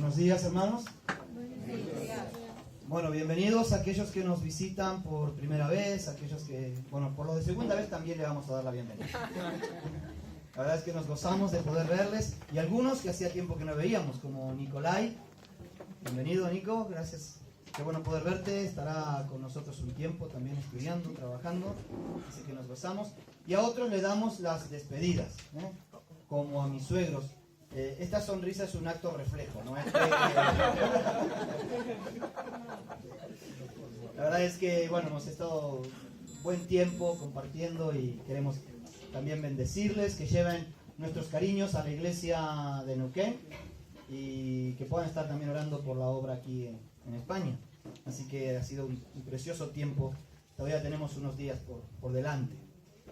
Buenos días, hermanos. Bueno, bienvenidos a aquellos que nos visitan por primera vez, aquellos que, bueno, por lo de segunda vez también le vamos a dar la bienvenida. La verdad es que nos gozamos de poder verles y algunos que hacía tiempo que no veíamos, como Nicolai. Bienvenido, Nico, gracias. Qué bueno poder verte, estará con nosotros un tiempo también estudiando, trabajando, así que nos gozamos. Y a otros le damos las despedidas, como a mis suegros. Esta sonrisa es un acto reflejo, ¿no? La verdad es que, bueno, hemos estado buen tiempo compartiendo y queremos también bendecirles, que lleven nuestros cariños a la iglesia de Neuquén y que puedan estar también orando por la obra aquí en España. Así que ha sido un precioso tiempo, todavía tenemos unos días por delante.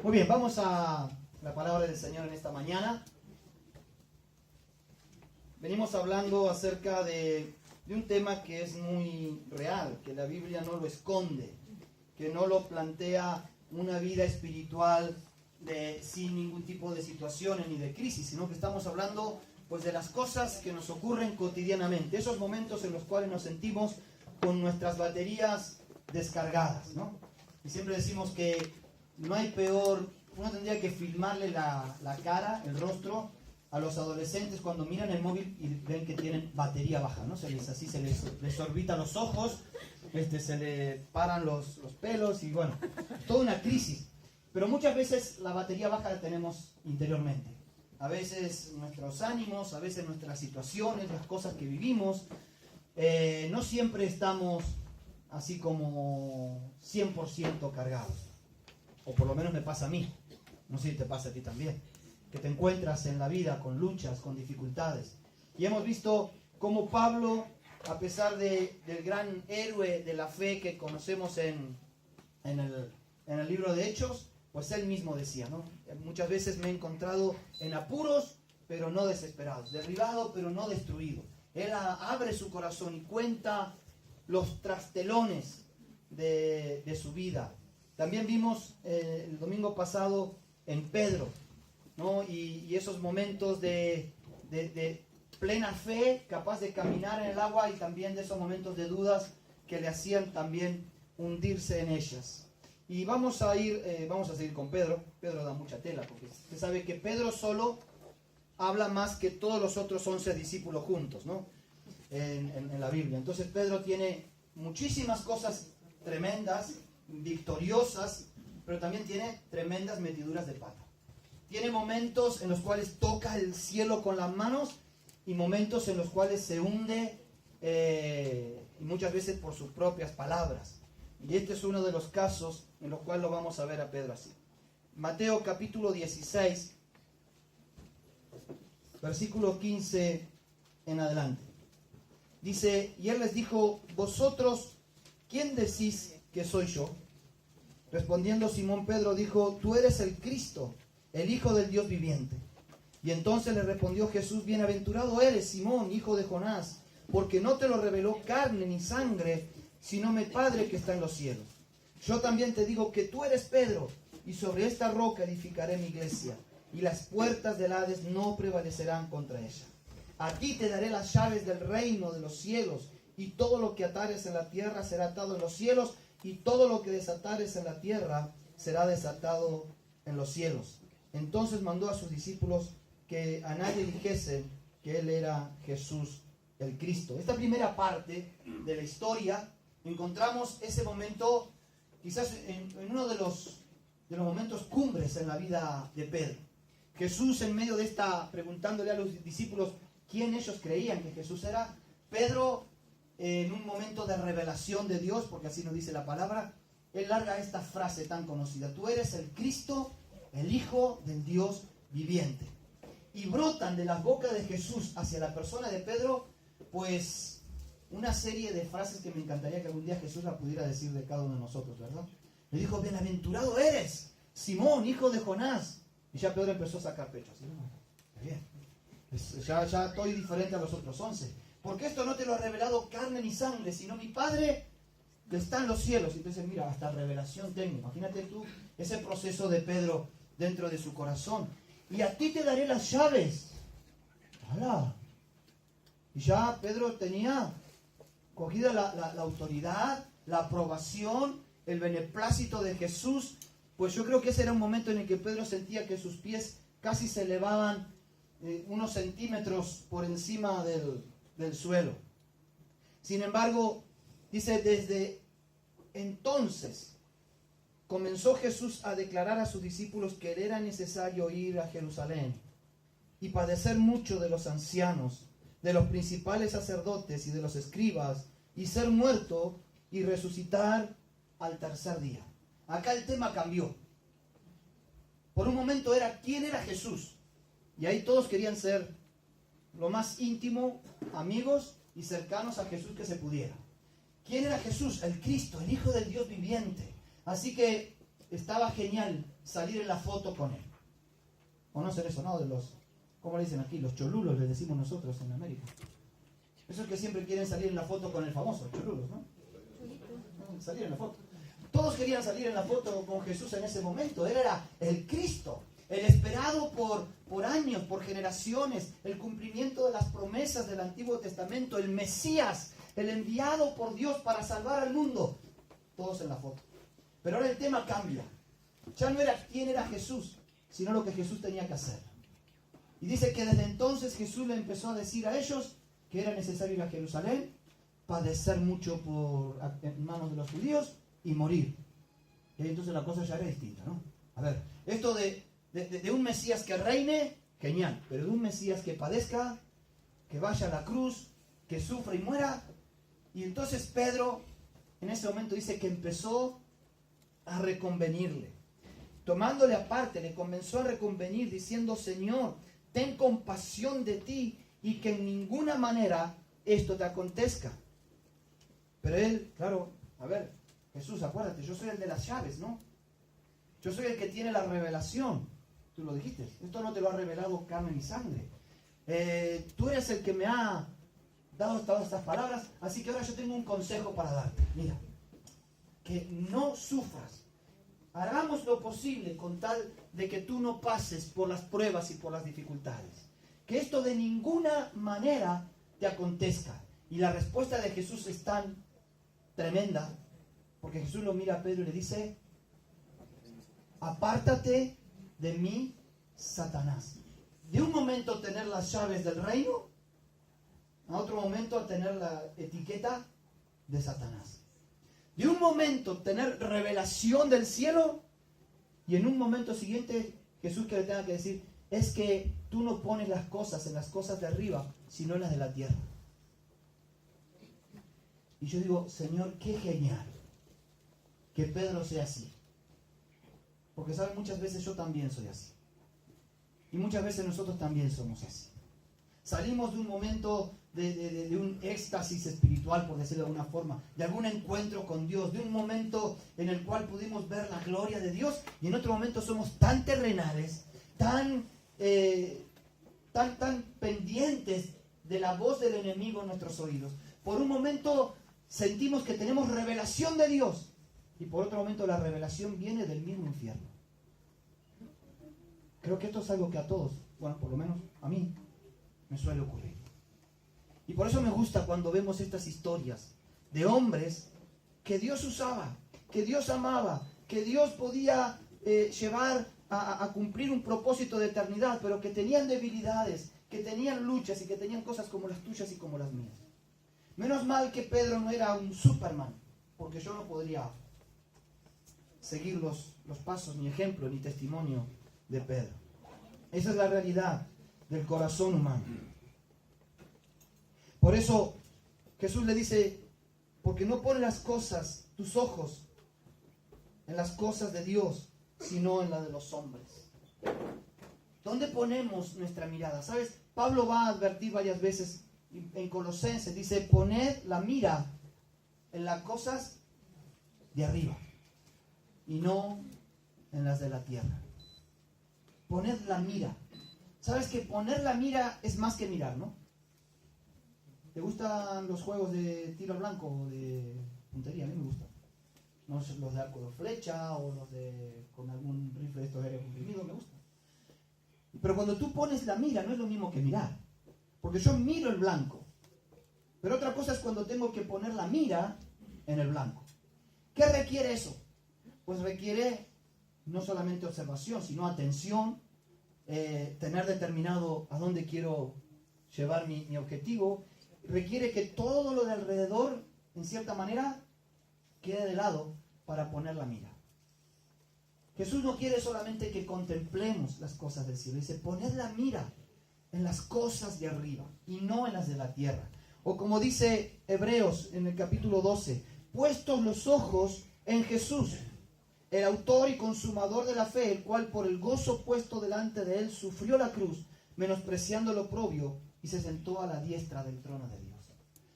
Muy bien, vamos a la palabra del Señor en esta mañana. Venimos hablando acerca de un tema que es muy real, que la Biblia no lo esconde, que no lo plantea una vida espiritual sin ningún tipo de situaciones ni de crisis, sino que estamos hablando pues de las cosas que nos ocurren cotidianamente, esos momentos en los cuales nos sentimos con nuestras baterías descargadas, ¿no? Y siempre decimos que no hay peor, uno tendría que filmarle la cara, el rostro, a los adolescentes cuando miran el móvil y ven que tienen batería baja, ¿no? Se les orbitan los ojos, se le paran los pelos y bueno, toda una crisis. Pero muchas veces la batería baja la tenemos interiormente. A veces nuestros ánimos, a veces nuestras situaciones, las cosas que vivimos, no siempre estamos así como 100% cargados. O por lo menos me pasa a mí. No sé si te pasa a ti también. Que te encuentras en la vida con luchas, con dificultades. Y hemos visto cómo Pablo, a pesar del gran héroe de la fe que conocemos en el libro de Hechos, pues él mismo decía, ¿no? Muchas veces me he encontrado en apuros, pero no desesperados, derribado, pero no destruido. Él abre su corazón y cuenta los trastelones de su vida. También vimos el domingo pasado en Pedro, ¿no? Y esos momentos de plena fe, capaz de caminar en el agua, y también de esos momentos de dudas que le hacían también hundirse en ellas. Y vamos a seguir con Pedro. Pedro da mucha tela, porque usted sabe que Pedro solo habla más que todos los otros 11 discípulos juntos, ¿no? En la Biblia. Entonces Pedro tiene muchísimas cosas tremendas, victoriosas, pero también tiene tremendas metiduras de pata. Tiene momentos en los cuales toca el cielo con las manos y momentos en los cuales se hunde, y muchas veces por sus propias palabras. Y este es uno de los casos en los cuales lo vamos a ver a Pedro así. Mateo capítulo 16, versículo 15 en adelante. Dice, y él les dijo, vosotros, ¿quién decís que soy yo? Respondiendo Simón Pedro dijo, tú eres el Cristo, el Hijo del Dios viviente. Y entonces le respondió Jesús, bienaventurado eres, Simón, hijo de Jonás, porque no te lo reveló carne ni sangre, sino mi Padre que está en los cielos. Yo también te digo que tú eres Pedro, y sobre esta roca edificaré mi iglesia, y las puertas del Hades no prevalecerán contra ella. A ti te daré las llaves del reino de los cielos, y todo lo que atares en la tierra será atado en los cielos, y todo lo que desatares en la tierra será desatado en los cielos. Entonces mandó a sus discípulos que a nadie dijesen que él era Jesús el Cristo. Esta primera parte de la historia encontramos ese momento, quizás en uno de los momentos cumbres en la vida de Pedro. Jesús, en medio de esta, preguntándole a los discípulos quién ellos creían que Jesús era, Pedro, en un momento de revelación de Dios, porque así nos dice la palabra, él larga esta frase tan conocida: tú eres el Cristo, el Hijo del Dios viviente. Y brotan de las bocas de Jesús hacia la persona de Pedro, pues, una serie de frases que me encantaría que algún día Jesús la pudiera decir de cada uno de nosotros, ¿verdad? Le dijo, bienaventurado eres, Simón, hijo de Jonás. Y ya Pedro empezó a sacar pecho. Así, bien. Ya estoy diferente a los otros 11. Porque esto no te lo ha revelado carne ni sangre, sino mi Padre que está en los cielos. Y entonces, mira, hasta revelación tengo. Imagínate tú ese proceso de Pedro dentro de su corazón. Y a ti te daré las llaves. ¡Hala! Y ya Pedro tenía cogida la autoridad, la aprobación, el beneplácito de Jesús. Pues yo creo que ese era un momento en el que Pedro sentía que sus pies casi se elevaban unos centímetros por encima del suelo. Sin embargo, dice, desde entonces comenzó Jesús a declarar a sus discípulos que era necesario ir a Jerusalén y padecer mucho de los ancianos, de los principales sacerdotes y de los escribas, y ser muerto y resucitar al tercer día. Acá el tema cambió. Por un momento era quién era Jesús. Y ahí todos querían ser lo más íntimo, amigos y cercanos a Jesús que se pudiera. ¿Quién era Jesús? El Cristo, el Hijo del Dios viviente. Así que estaba genial salir en la foto con él. ¿Conocen eso, no? De los, ¿cómo le dicen aquí? Los cholulos, les decimos nosotros en América. Esos que siempre quieren salir en la foto con el famoso, cholulos, ¿no? Salir en la foto. Todos querían salir en la foto con Jesús en ese momento. Él era el Cristo, el esperado por años, por generaciones, el cumplimiento de las promesas del Antiguo Testamento, el Mesías, el enviado por Dios para salvar al mundo. Todos en la foto. Pero ahora el tema cambia. Ya no era quién era Jesús, sino lo que Jesús tenía que hacer. Y dice que desde entonces Jesús le empezó a decir a ellos que era necesario ir a Jerusalén, padecer mucho en manos de los judíos y morir. Y ahí entonces la cosa ya era distinta, ¿no? A ver, esto de un Mesías que reine, genial, pero de un Mesías que padezca, que vaya a la cruz, que sufra y muera. Y entonces Pedro en ese momento dice que empezó a reconvenirle. Tomándole aparte, le comenzó a reconvenir diciendo: Señor, ten compasión de ti y que en ninguna manera esto te acontezca. Pero él, claro, a ver, Jesús, acuérdate, yo soy el de las llaves, ¿no? Yo soy el que tiene la revelación. Tú lo dijiste, esto no te lo ha revelado carne ni sangre. Tú eres el que me ha dado todas estas palabras, así que ahora yo tengo un consejo para darte. Mira, que no sufras. Hagamos lo posible con tal de que tú no pases por las pruebas y por las dificultades. Que esto de ninguna manera te acontezca. Y la respuesta de Jesús es tan tremenda, porque Jesús lo mira a Pedro y le dice: apártate de mí, Satanás. De un momento tener las llaves del reino, a otro momento tener la etiqueta de Satanás. De un momento tener revelación del cielo, y en un momento siguiente Jesús que le tenga que decir: es que tú no pones las cosas en las cosas de arriba, sino en las de la tierra. Y yo digo: Señor, qué genial que Pedro sea así. Porque saben, muchas veces yo también soy así. Y muchas veces nosotros también somos así. Salimos de un momento de un éxtasis espiritual, por decirlo de alguna forma, de algún encuentro con Dios, de un momento en el cual pudimos ver la gloria de Dios, y en otro momento somos tan terrenales, tan pendientes de la voz del enemigo en nuestros oídos. Por un momento sentimos que tenemos revelación de Dios, y por otro momento la revelación viene del mismo infierno. Creo que esto es algo que a todos, bueno, por lo menos a mí, me suele ocurrir. Y por eso me gusta cuando vemos estas historias de hombres que Dios usaba, que Dios amaba, que Dios podía llevar a cumplir un propósito de eternidad, pero que tenían debilidades, que tenían luchas y que tenían cosas como las tuyas y como las mías. Menos mal que Pedro no era un Superman, porque yo no podría seguir los pasos, ni ejemplo, ni testimonio de Pedro. Esa es la realidad del corazón humano. Por eso Jesús le dice: porque no pones las cosas, tus ojos, en las cosas de Dios, sino en las de los hombres. ¿Dónde ponemos nuestra mirada? ¿Sabes? Pablo va a advertir varias veces en Colosenses, dice: poned la mira en las cosas de arriba y no en las de la tierra. Poned la mira. ¿Sabes que poner la mira es más que mirar, no? ¿Te gustan los juegos de tiro al blanco o de puntería? A mí me gustan. No sé, los de arco de flecha o los de con algún rifle de estos aéreos comprimidos, me gustan. Pero cuando tú pones la mira no es lo mismo que mirar. Porque yo miro el blanco, Pero otra cosa es cuando tengo que poner la mira en el blanco. ¿Qué requiere eso? Pues requiere no solamente observación, sino atención, tener determinado a dónde quiero llevar mi objetivo. Requiere que todo lo de alrededor, en cierta manera, quede de lado para poner la mira. Jesús no quiere solamente que contemplemos las cosas del cielo. Dice, poned la mira en las cosas de arriba y no en las de la tierra. O como dice Hebreos en el capítulo 12, puestos los ojos en Jesús, el autor y consumador de la fe, el cual por el gozo puesto delante de él sufrió la cruz, menospreciando lo oprobio, y se sentó a la diestra del trono de Dios.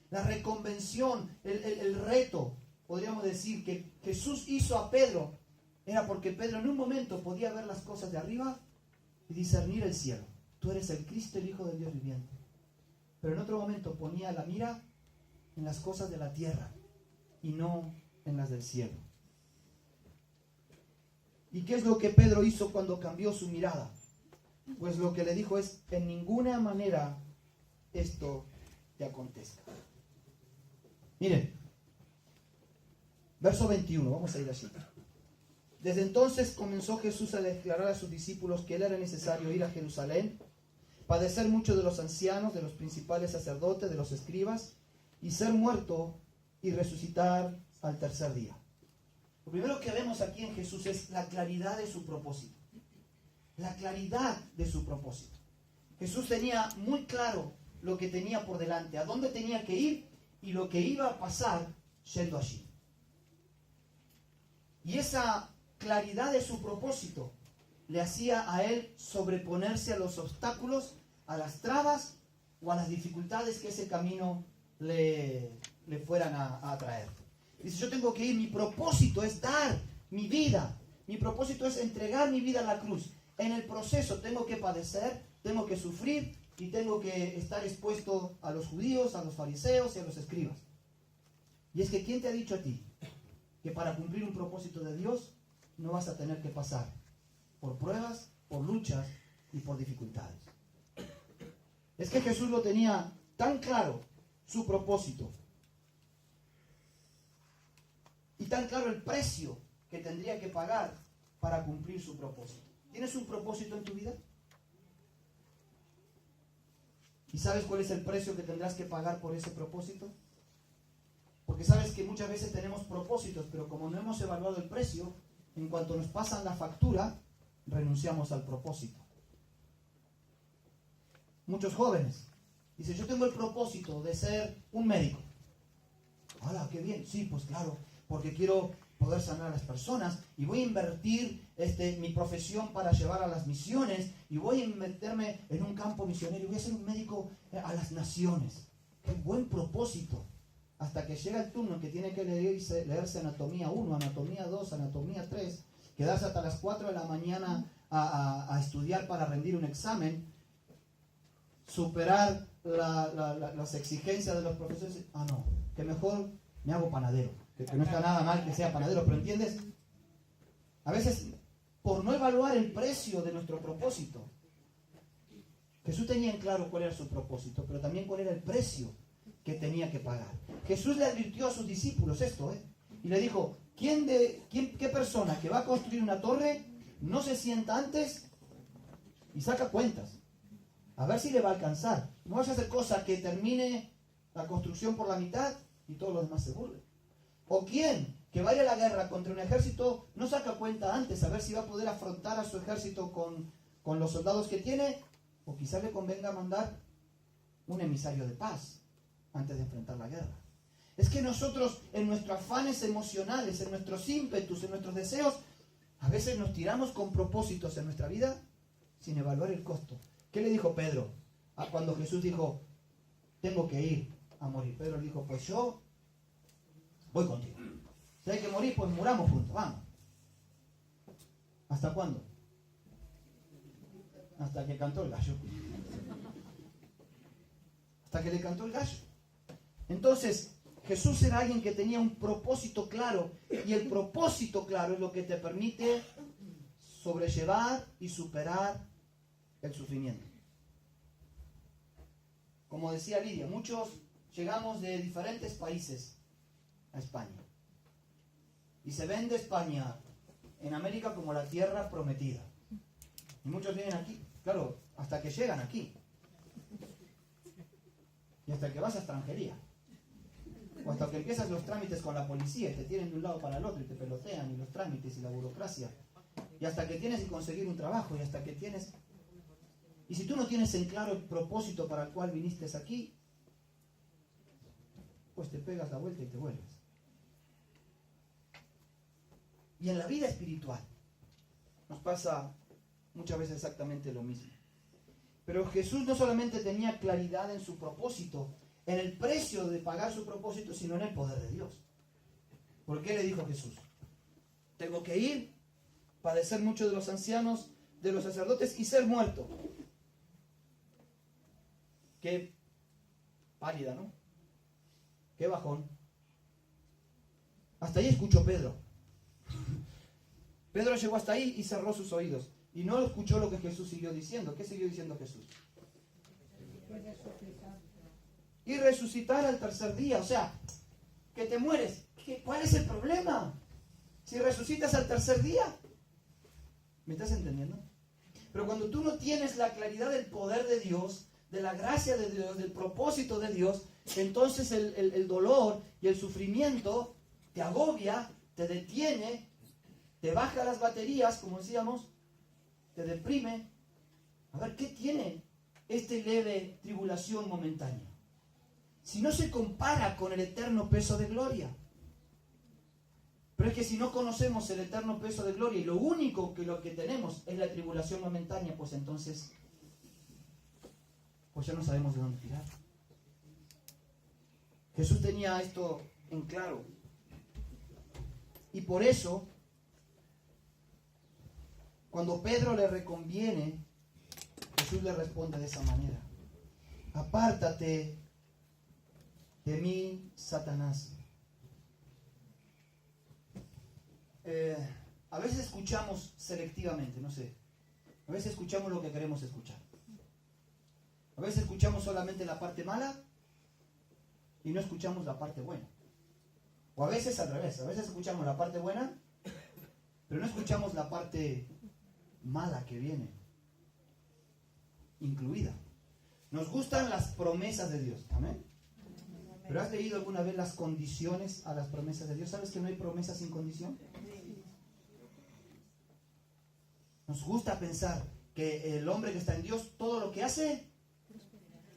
La reconvención, el reto, podríamos decir, que Jesús hizo a Pedro, era porque Pedro en un momento podía ver las cosas de arriba y discernir el cielo. Tú eres el Cristo, el Hijo del Dios viviente. Pero en otro momento ponía la mira en las cosas de la tierra y no en las del cielo. ¿Y qué es lo que Pedro hizo cuando cambió su mirada? Pues lo que le dijo es, en ninguna manera esto te acontezca. Miren, verso 21, vamos a ir así. Desde entonces comenzó Jesús a declarar a sus discípulos que él era necesario ir a Jerusalén, padecer mucho de los ancianos, de los principales sacerdotes, de los escribas, y ser muerto y resucitar al tercer día. Lo primero que vemos aquí en Jesús es la claridad de su propósito. La claridad de su propósito. Jesús tenía muy claro lo que tenía por delante, a dónde tenía que ir y lo que iba a pasar yendo allí. Y esa claridad de su propósito le hacía a él sobreponerse a los obstáculos, a las trabas o a las dificultades que ese camino le fueran a traer. Dice, yo tengo que ir, mi propósito es dar mi vida, mi propósito es entregar mi vida a la cruz. En el proceso tengo que padecer, tengo que sufrir y tengo que estar expuesto a los judíos, a los fariseos y a los escribas. Y es que ¿quién te ha dicho a ti que para cumplir un propósito de Dios no vas a tener que pasar por pruebas, por luchas y por dificultades? Es que Jesús lo tenía tan claro, su propósito, y tan claro el precio que tendría que pagar para cumplir su propósito. ¿Tienes un propósito en tu vida? ¿Y sabes cuál es el precio que tendrás que pagar por ese propósito? Porque sabes que muchas veces tenemos propósitos, pero como no hemos evaluado el precio, en cuanto nos pasan la factura, renunciamos al propósito. Muchos jóvenes dicen, yo tengo el propósito de ser un médico. ¡Hala, qué bien! Sí, pues claro, porque quiero poder sanar a las personas y voy a invertir mi profesión para llevar a las misiones y voy a meterme en un campo misionero y voy a ser un médico a las naciones. ¡Qué buen propósito! Hasta que llega el turno que tiene que leerse anatomía 1, anatomía 2, anatomía 3, quedarse hasta las 4 de la mañana a estudiar para rendir un examen, superar las exigencias de los profesores. Ah, no, que mejor me hago panadero. Que no está nada mal que sea panadero, pero ¿entiendes? A veces, por no evaluar el precio de nuestro propósito, Jesús tenía en claro cuál era su propósito, pero también cuál era el precio que tenía que pagar. Jesús le advirtió a sus discípulos esto, y le dijo, ¿qué persona que va a construir una torre no se sienta antes y saca cuentas? A ver si le va a alcanzar. No vas a hacer cosa que termine la construcción por la mitad y todos los demás se burlen. ¿O quién que vaya a la guerra contra un ejército no saca cuenta antes a ver si va a poder afrontar a su ejército con los soldados que tiene? O quizás le convenga mandar un emisario de paz antes de enfrentar la guerra. Es que nosotros en nuestros afanes emocionales, en nuestros ímpetus, en nuestros deseos, a veces nos tiramos con propósitos en nuestra vida sin evaluar el costo. ¿Qué le dijo Pedro cuando Jesús dijo, tengo que ir a morir? Pedro le dijo, pues yo voy contigo. Si hay que morir, pues muramos juntos, vamos. ¿Hasta cuándo? Hasta que cantó el gallo. Hasta que le cantó el gallo. Entonces, Jesús era alguien que tenía un propósito claro, y el propósito claro es lo que te permite sobrellevar y superar el sufrimiento. Como decía Lidia, muchos llegamos de diferentes países a España. Y se vende España en América como la tierra prometida. Y muchos vienen aquí, claro, hasta que llegan aquí. Y hasta que vas a extranjería. O hasta que empiezas los trámites con la policía y te tienen de un lado para el otro y te pelotean, y los trámites y la burocracia. Y hasta que tienes que conseguir un trabajo, y hasta que tienes... Y si tú no tienes en claro el propósito para el cual viniste aquí, pues te pegas la vuelta y te vuelves. Y en la vida espiritual nos pasa muchas veces exactamente lo mismo. Pero Jesús no solamente tenía claridad en su propósito, en el precio de pagar su propósito, sino en el poder de Dios. ¿Por qué le dijo Jesús? Tengo que ir, padecer mucho de los ancianos, de los sacerdotes y ser muerto. Qué pálida, ¿no? Qué bajón. Hasta ahí escuchó Pedro. Pedro llegó hasta ahí y cerró sus oídos. Y no escuchó lo que Jesús siguió diciendo. ¿Qué siguió diciendo Jesús? Y resucitar al tercer día. O sea, que te mueres. ¿Cuál es el problema? Si resucitas al tercer día. ¿Me estás entendiendo? Pero cuando tú no tienes la claridad del poder de Dios, de la gracia de Dios, del propósito de Dios, entonces el dolor y el sufrimiento te agobia, te detiene, te baja las baterías, como decíamos, te deprime. A ver, ¿qué tiene este leve tribulación momentánea? Si no se compara con el eterno peso de gloria. Pero es que si no conocemos el eterno peso de gloria y lo único que lo que tenemos es la tribulación momentánea, pues entonces, pues ya no sabemos de dónde tirar. Jesús tenía esto en claro. Y por eso, cuando Pedro le reconviene, Jesús le responde de esa manera. Apártate de mí, Satanás. A veces escuchamos selectivamente, no sé. A veces escuchamos lo que queremos escuchar. A veces escuchamos solamente la parte mala y no escuchamos la parte buena. O a veces al revés. A veces escuchamos la parte buena, pero no escuchamos la parte mala que viene incluida. Nos gustan las promesas de Dios. Amén. ¿Pero has leído alguna vez las condiciones a las promesas de Dios? ¿Sabes que no hay promesa sin condición? Nos gusta pensar que el hombre que está en Dios, todo lo que hace,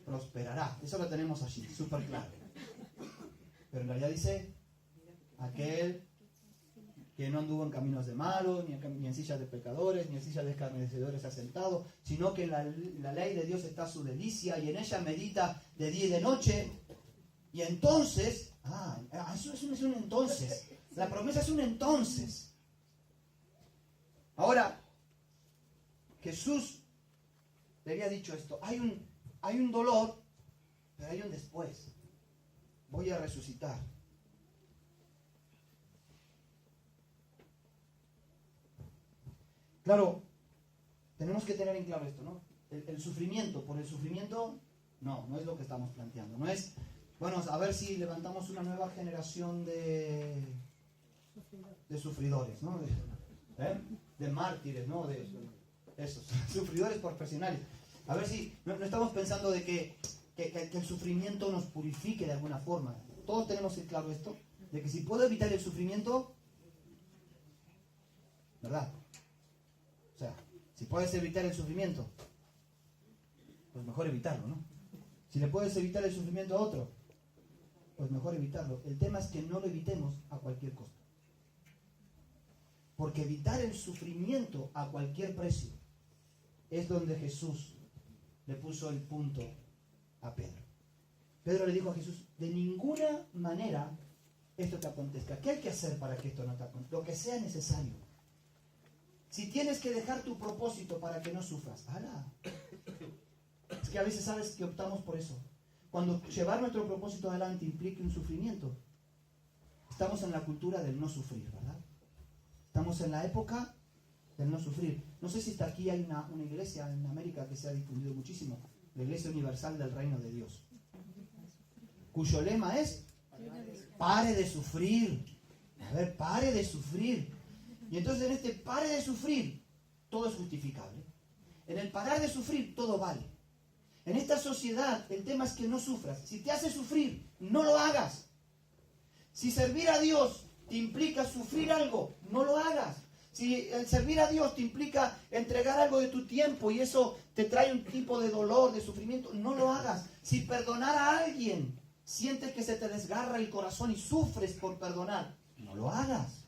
prosperará. Eso lo tenemos allí, súper claro. Pero en realidad dice, aquel que no anduvo en caminos de malos, ni en sillas de pecadores, ni en sillas de escarnecedores asentado, sino que la ley de Dios está a su delicia y en ella medita de día y de noche. Y entonces, eso es un entonces. La promesa es un entonces. Ahora, Jesús le había dicho esto. Hay un dolor, pero hay un después. Voy a resucitar. Claro, tenemos que tener en claro esto, ¿no? El sufrimiento, por el sufrimiento, no es lo que estamos planteando. No es, bueno, a ver si levantamos una nueva generación de sufridores, ¿no? De mártires, ¿no? De esos, sufridores profesionales. A ver si no estamos pensando de que el sufrimiento nos purifique de alguna forma. Todos tenemos en claro esto, de que si puedo evitar el sufrimiento, ¿verdad? O sea, si puedes evitar el sufrimiento, pues mejor evitarlo, ¿no? Si le puedes evitar el sufrimiento a otro, pues mejor evitarlo. El tema es que no lo evitemos a cualquier costo. Porque evitar el sufrimiento a cualquier precio es donde Jesús le puso el punto a Pedro. Pedro le dijo a Jesús, de ninguna manera esto te acontezca. ¿Qué hay que hacer para que esto no te acontezca? Lo que sea necesario. Si tienes que dejar tu propósito para que no sufras, ¡hala! Es que a veces sabes que optamos por eso. Cuando llevar nuestro propósito adelante implique un sufrimiento, estamos en la cultura del no sufrir, ¿verdad? Estamos en la época del no sufrir. No sé si hasta aquí hay una iglesia en América que se ha difundido muchísimo, la Iglesia Universal del Reino de Dios. cuyo lema es: pare de sufrir. A ver, pare de sufrir. Y entonces en este pare de sufrir, todo es justificable. En el parar de sufrir, todo vale. En esta sociedad, el tema es que no sufras. Si te hace sufrir, no lo hagas. Si servir a Dios te implica sufrir algo, no lo hagas. Si el servir a Dios te implica entregar algo de tu tiempo y eso te trae un tipo de dolor, de sufrimiento, no lo hagas. Si perdonar a alguien, sientes que se te desgarra el corazón y sufres por perdonar, no lo hagas.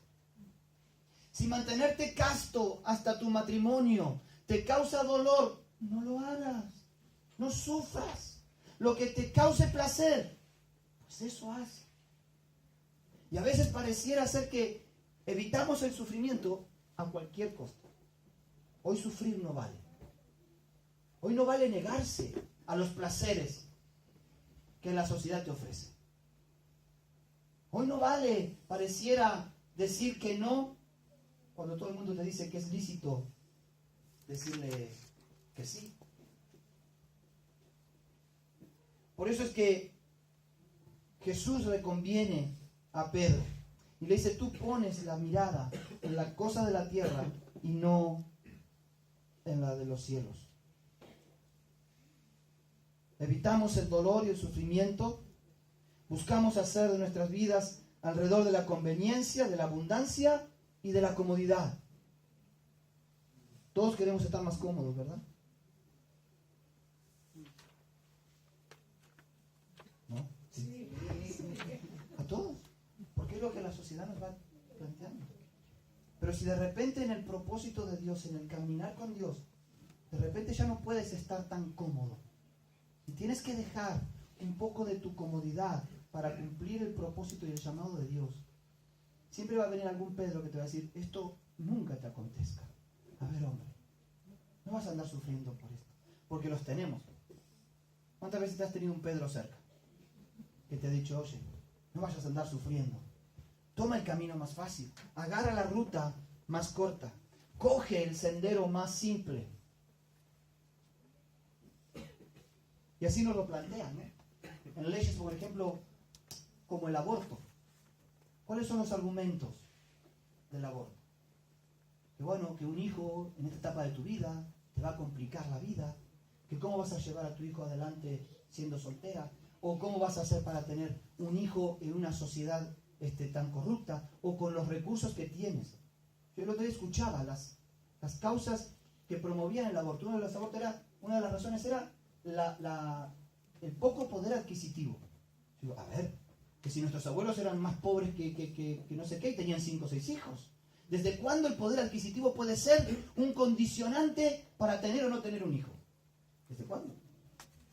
Si mantenerte casto hasta tu matrimonio te causa dolor, no lo hagas. No sufras. Lo que te cause placer, pues eso haz. Y a veces pareciera ser que evitamos el sufrimiento a cualquier costo. Hoy sufrir no vale. Hoy no vale negarse a los placeres que la sociedad te ofrece. Hoy no vale, pareciera, decir que no cuando todo el mundo te dice que es lícito decirle que sí. Por eso es que Jesús le conviene a Pedro y le dice: tú pones la mirada en la cosa de la tierra y no en la de los cielos. Evitamos el dolor y el sufrimiento, buscamos hacer de nuestras vidas alrededor de la conveniencia, de la abundancia y de la comodidad. Todos queremos estar más cómodos, ¿verdad? ¿No? Sí. A todos. Porque es lo que la sociedad nos va planteando. Pero si de repente en el propósito de Dios, en el caminar con Dios, de repente ya no puedes estar tan cómodo. Y tienes que dejar un poco de tu comodidad para cumplir el propósito y el llamado de Dios. Siempre va a venir algún Pedro que te va a decir: esto nunca te acontezca. A ver, hombre, no vas a andar sufriendo por esto. Porque los tenemos. ¿Cuántas veces te has tenido un Pedro cerca que te ha dicho: oye, no vayas a andar sufriendo? Toma el camino más fácil. Agarra la ruta más corta. Coge el sendero más simple. Y así nos lo plantean, ¿no? En leyes, por ejemplo, como el aborto. ¿Cuáles son los argumentos del aborto? Que bueno, que un hijo en esta etapa de tu vida te va a complicar la vida, que cómo vas a llevar a tu hijo adelante siendo soltera, o cómo vas a hacer para tener un hijo en una sociedad tan corrupta, o con los recursos que tienes. Yo el otro día escuchaba las causas que promovían el aborto. Una de las razones era el poco poder adquisitivo. Digo, a ver, que si nuestros abuelos eran más pobres que no sé qué y tenían 5 o 6 hijos. ¿Desde cuándo el poder adquisitivo puede ser un condicionante para tener o no tener un hijo? ¿Desde cuándo?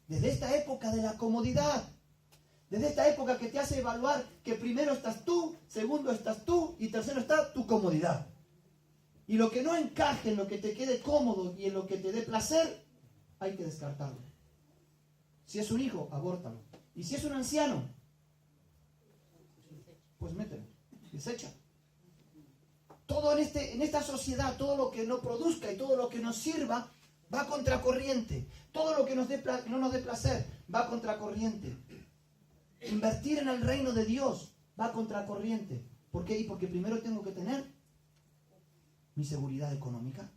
Desde esta época de la comodidad. Desde esta época que te hace evaluar que primero estás tú, segundo estás tú y tercero está tu comodidad. Y lo que no encaje en lo que te quede cómodo y en lo que te dé placer, hay que descartarlo. Si es un hijo, abórtalo. Y si es un anciano, pues mételo, desecha. Todo en esta sociedad, todo lo que no produzca y todo lo que nos sirva, va a contracorriente. Todo lo que no nos dé placer, va a contracorriente. Invertir en el reino de Dios va a contracorriente. ¿Por qué? Porque primero tengo que tener mi seguridad económica,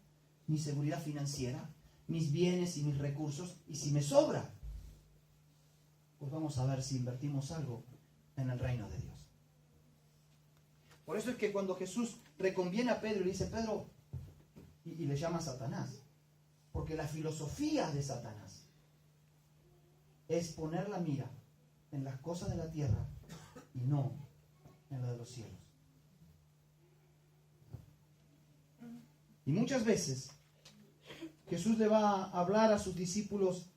mi seguridad financiera, mis bienes y mis recursos. Y si me sobra, pues vamos a ver si invertimos algo en el reino de Dios. Por eso es que cuando Jesús reconviene a Pedro y le dice: Pedro, y le llama a Satanás, porque la filosofía de Satanás es poner la mira en las cosas de la tierra y no en la de los cielos. Y muchas veces Jesús le va a hablar a sus discípulos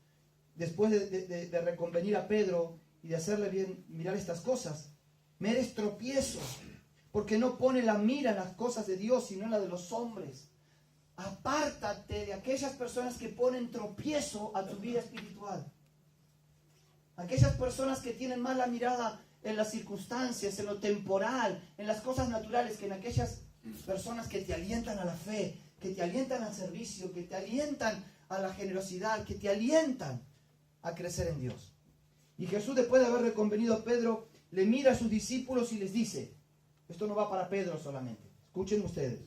después de reconvenir a Pedro y de hacerle bien mirar estas cosas. Me eres tropiezo, porque no pone la mira en las cosas de Dios, sino en la de los hombres. Apártate de aquellas personas que ponen tropiezo a tu vida espiritual. Aquellas personas que tienen más la mirada en las circunstancias, en lo temporal, en las cosas naturales, que en aquellas personas que te alientan a la fe, que te alientan al servicio, que te alientan a la generosidad, que te alientan a crecer en Dios. Y Jesús, después de haber reconvenido a Pedro, le mira a sus discípulos y les dice, esto no va para Pedro solamente, escuchen ustedes,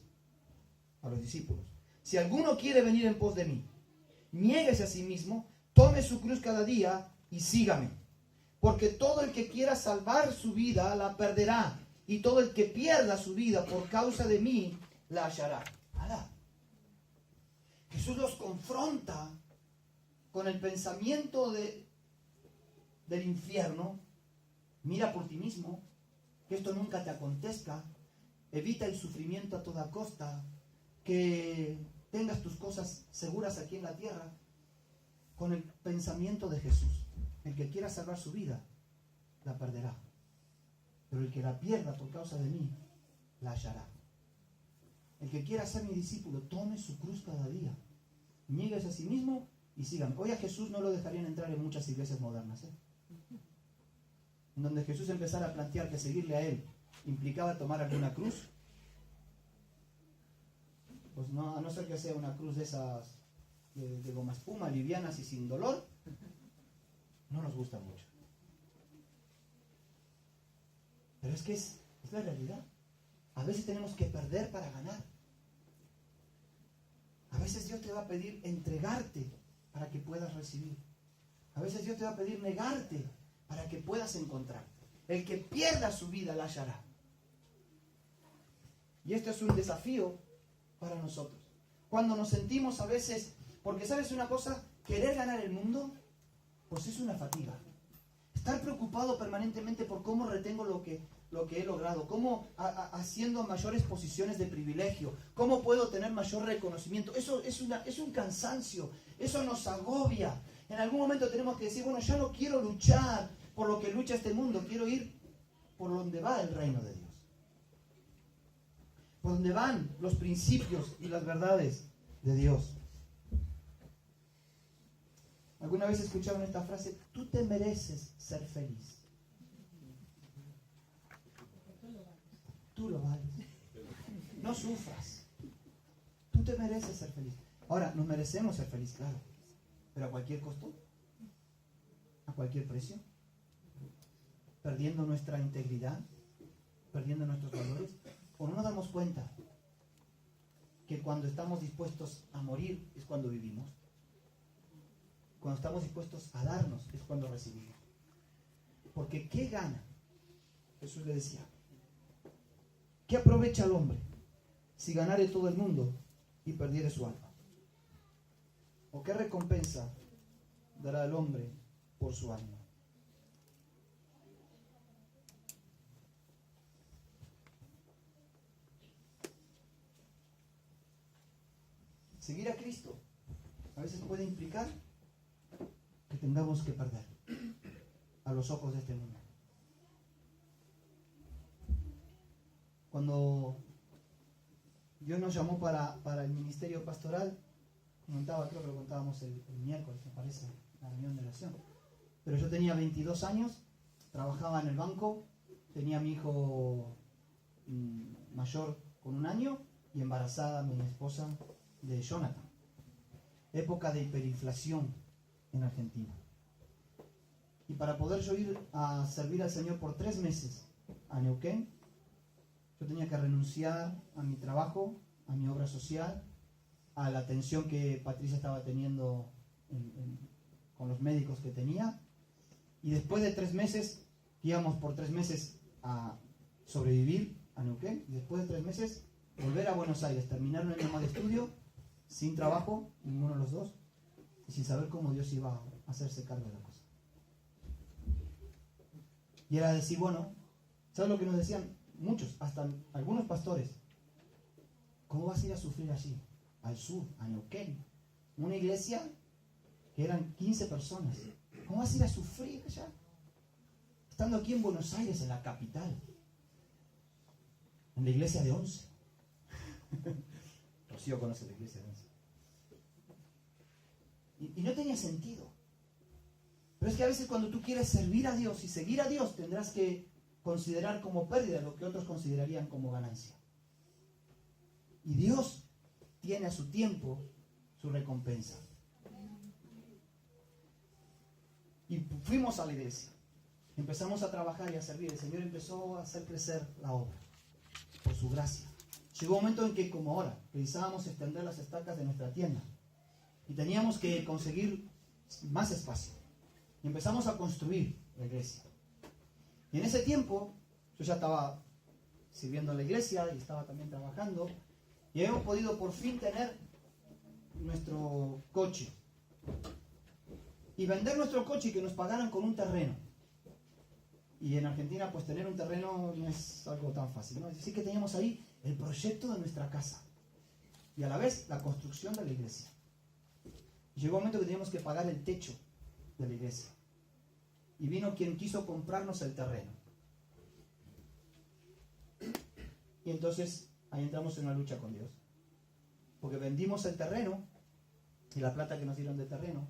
a los discípulos, si alguno quiere venir en pos de mí, niéguese a sí mismo, tome su cruz cada día y sígame. Porque todo el que quiera salvar su vida la perderá, y todo el que pierda su vida por causa de mí la hallará. ¡Hala! Jesús los confronta con el pensamiento del infierno. Mira por ti mismo, que esto nunca te acontezca, evita el sufrimiento a toda costa, que tengas tus cosas seguras aquí en la tierra, con el pensamiento de Jesús. El que quiera salvar su vida, la perderá. Pero el que la pierda por causa de mí, la hallará. El que quiera ser mi discípulo, tome su cruz cada día. Niéguese a sí mismo y sígame. Hoy a Jesús no lo dejarían entrar en muchas iglesias modernas, en donde Jesús empezara a plantear que seguirle a Él implicaba tomar alguna cruz. Pues no, a no ser que sea una cruz de esas de goma espuma, livianas y sin dolor, no nos gusta mucho. Pero es que es la realidad. A veces tenemos que perder para ganar. A veces Dios te va a pedir entregarte para que puedas recibir. A veces Dios te va a pedir negarte para que puedas encontrar. El que pierda su vida la hallará. Y esto es un desafío para nosotros. Cuando nos sentimos a veces, porque ¿sabes una cosa? Querer ganar el mundo, pues es una fatiga. Estar preocupado permanentemente por cómo retengo lo que he logrado, cómo haciendo mayores posiciones de privilegio, cómo puedo tener mayor reconocimiento. Eso es un cansancio, eso nos agobia. En algún momento tenemos que decir, bueno, ya no quiero luchar por lo que lucha este mundo, quiero ir por donde va el reino de Dios. Por donde van los principios y las verdades de Dios. ¿Alguna vez escucharon esta frase? Tú te mereces ser feliz. Tú lo vales. No sufras. Tú te mereces ser feliz. Ahora, nos merecemos ser felices, claro. Pero a cualquier costo. A cualquier precio. Perdiendo nuestra integridad. Perdiendo nuestros valores. ¿O no nos damos cuenta que cuando estamos dispuestos a morir es cuando vivimos? Cuando estamos dispuestos a darnos es cuando recibimos. Porque ¿qué gana? Jesús le decía, ¿qué aprovecha el hombre si ganare todo el mundo y perdiere su alma? ¿O qué recompensa dará el hombre por su alma? Seguir a Cristo a veces puede implicar que tengamos que perder a los ojos de este mundo. Cuando Dios nos llamó para el ministerio pastoral, creo que lo contábamos el miércoles, me parece, la reunión de oración. Pero yo tenía 22 años, trabajaba en el banco, tenía a mi hijo mayor con 1 año y embarazada a mi esposa de Jonathan. Época de hiperinflación en Argentina. Y para poder yo ir a servir al Señor por 3 meses a Neuquén, yo tenía que renunciar a mi trabajo, a mi obra social, a la atención que Patricia estaba teniendo con los médicos que tenía. Y después de 3 meses, íbamos por 3 meses a sobrevivir a Neuquén, y después de 3 meses volver a Buenos Aires, terminar un año más de estudio, sin trabajo, ninguno de los dos, y sin saber cómo Dios iba a hacerse cargo de la cosa. Y era decir, bueno, ¿sabes lo que nos decían? Muchos, hasta algunos pastores, ¿cómo vas a ir a sufrir allí? Al sur, a Neuquén, una iglesia que eran 15 personas. ¿Cómo vas a ir a sufrir allá? Estando aquí en Buenos Aires, en la capital, en la iglesia de 11. Rocío conoce la iglesia de 11. Y no tenía sentido. Pero es que a veces cuando tú quieres servir a Dios y seguir a Dios, tendrás que considerar como pérdida lo que otros considerarían como ganancia. Y Dios tiene a su tiempo su recompensa. Y fuimos a la iglesia. Empezamos a trabajar y a servir. El Señor empezó a hacer crecer la obra por su gracia. Llegó un momento en que, como ahora, pensábamos extender las estacas de nuestra tienda y teníamos que conseguir más espacio. Y empezamos a construir la iglesia. Y en ese tiempo, yo ya estaba sirviendo en la iglesia y estaba también trabajando. Y hemos podido por fin tener nuestro coche. Y vender nuestro coche y que nos pagaran con un terreno. Y en Argentina, pues tener un terreno no es algo tan fácil, ¿no? Así que teníamos ahí el proyecto de nuestra casa. Y a la vez la construcción de la iglesia. Y llegó un momento que teníamos que pagar el techo de la iglesia. Y vino quien quiso comprarnos el terreno. Y entonces ahí entramos en una lucha con Dios. Porque vendimos el terreno y la plata que nos dieron de terreno,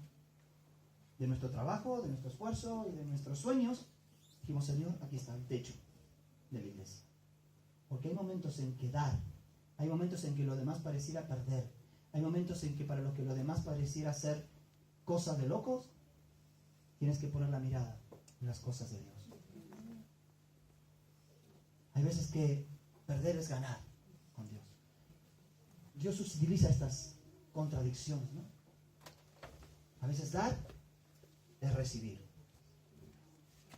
de nuestro trabajo, de nuestro esfuerzo y de nuestros sueños. Dijimos, Señor, aquí está el techo de la iglesia. Porque hay momentos en que dar, hay momentos en que lo demás pareciera perder, hay momentos en que para lo que lo demás pareciera ser cosas de locos, tienes que poner la mirada en las cosas de Dios. Hay veces que perder es ganar con Dios. Dios utiliza estas contradicciones, ¿no? A veces dar es recibir.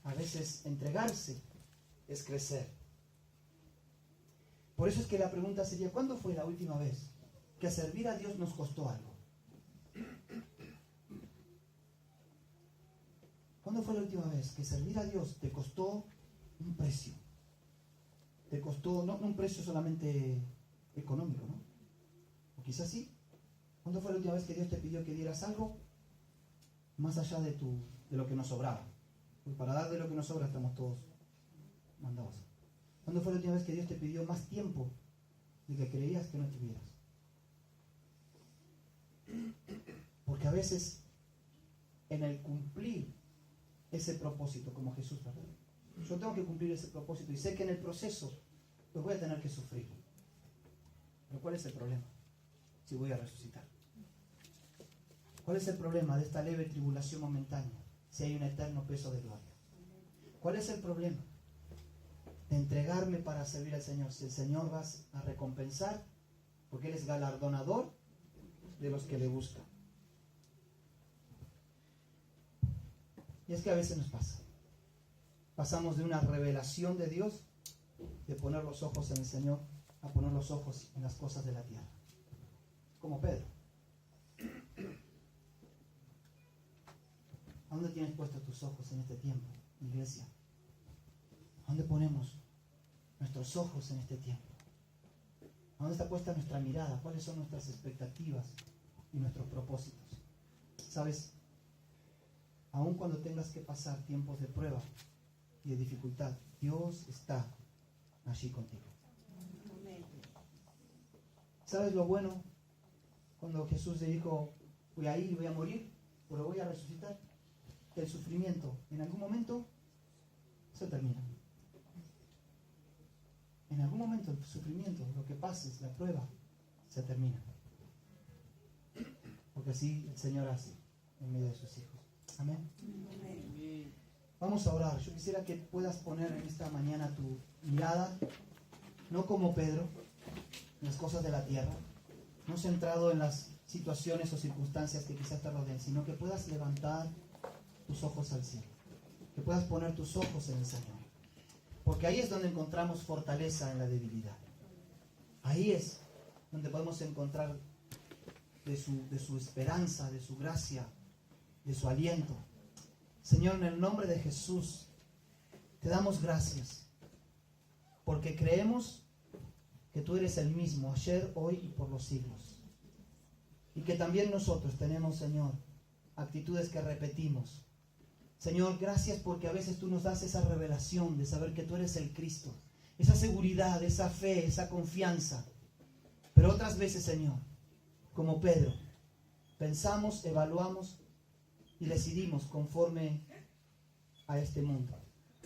A veces entregarse es crecer. Por eso es que la pregunta sería, ¿cuándo fue la última vez que servir a Dios nos costó algo? ¿Cuándo fue la última vez que servir a Dios te costó un precio? Te costó, no un precio solamente económico, ¿no? O quizás sí. ¿Cuándo fue la última vez que Dios te pidió que dieras algo más allá de lo que nos sobraba? Porque para dar de lo que nos sobra estamos todos mandados. ¿Cuándo fue la última vez que Dios te pidió más tiempo de que creías que no tuvieras? Porque a veces en el cumplir ese propósito, como Jesús, ¿verdad? Yo tengo que cumplir ese propósito y sé que en el proceso pues voy a tener que sufrir. Pero ¿cuál es el problema? Si voy a resucitar. ¿Cuál es el problema de esta leve tribulación momentánea si hay un eterno peso de gloria? ¿Cuál es el problema de entregarme para servir al Señor si el Señor va a recompensar porque Él es galardonador de los que le buscan? Y es que a veces nos pasa. Pasamos de una revelación de Dios, de poner los ojos en el Señor, a poner los ojos en las cosas de la tierra. Como Pedro. ¿A dónde tienes puestos tus ojos en este tiempo, iglesia? ¿A dónde ponemos nuestros ojos en este tiempo? ¿A dónde está puesta nuestra mirada? ¿Cuáles son nuestras expectativas y nuestros propósitos? ¿Sabes? Aun cuando tengas que pasar tiempos de prueba y de dificultad, Dios está allí contigo. ¿Sabes lo bueno? Cuando Jesús le dijo, voy a ir y voy a morir, pero voy a resucitar. El sufrimiento en algún momento se termina. En algún momento el sufrimiento, lo que pases, la prueba, se termina. Porque así el Señor hace en medio de sus hijos. Amén. Amén. Vamos a orar. Yo quisiera que puedas poner en esta mañana tu mirada, no como Pedro, en las cosas de la tierra, no centrado en las situaciones o circunstancias que quizás te rodeen, sino que puedas levantar tus ojos al cielo, que puedas poner tus ojos en el Señor, porque ahí es donde encontramos fortaleza en la debilidad. Ahí es donde podemos encontrar de su esperanza, de su gracia, de su aliento. Señor, en el nombre de Jesús, te damos gracias, porque creemos que tú eres el mismo, ayer, hoy y por los siglos. Y que también nosotros tenemos, Señor, actitudes que repetimos. Señor, gracias porque a veces tú nos das esa revelación de saber que tú eres el Cristo, esa seguridad, esa fe, esa confianza. Pero otras veces, Señor, como Pedro, pensamos, evaluamos y decidimos conforme a este mundo,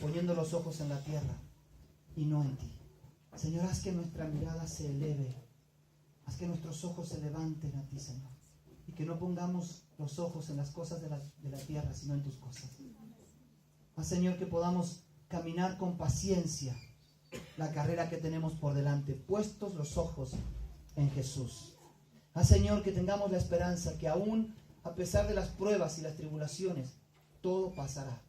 poniendo los ojos en la tierra y no en ti. Señor, haz que nuestra mirada se eleve, haz que nuestros ojos se levanten a ti, Señor, y que no pongamos los ojos en las cosas de la tierra, sino en tus cosas. Haz, Señor, que podamos caminar con paciencia la carrera que tenemos por delante, puestos los ojos en Jesús. Haz, Señor, que tengamos la esperanza que aún a pesar de las pruebas y las tribulaciones, todo pasará.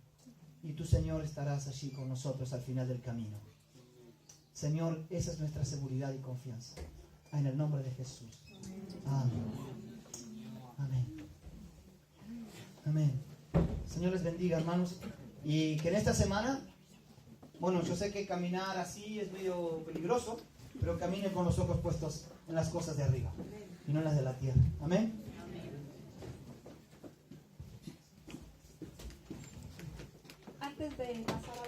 Y tú, Señor, estarás allí con nosotros al final del camino. Señor, esa es nuestra seguridad y confianza. En el nombre de Jesús. Amén. Amén. Amén. Señor les bendiga, hermanos. Y que en esta semana, bueno, yo sé que caminar así es medio peligroso, pero camine con los ojos puestos en las cosas de arriba y no en las de la tierra. Amén. Antes de pasar a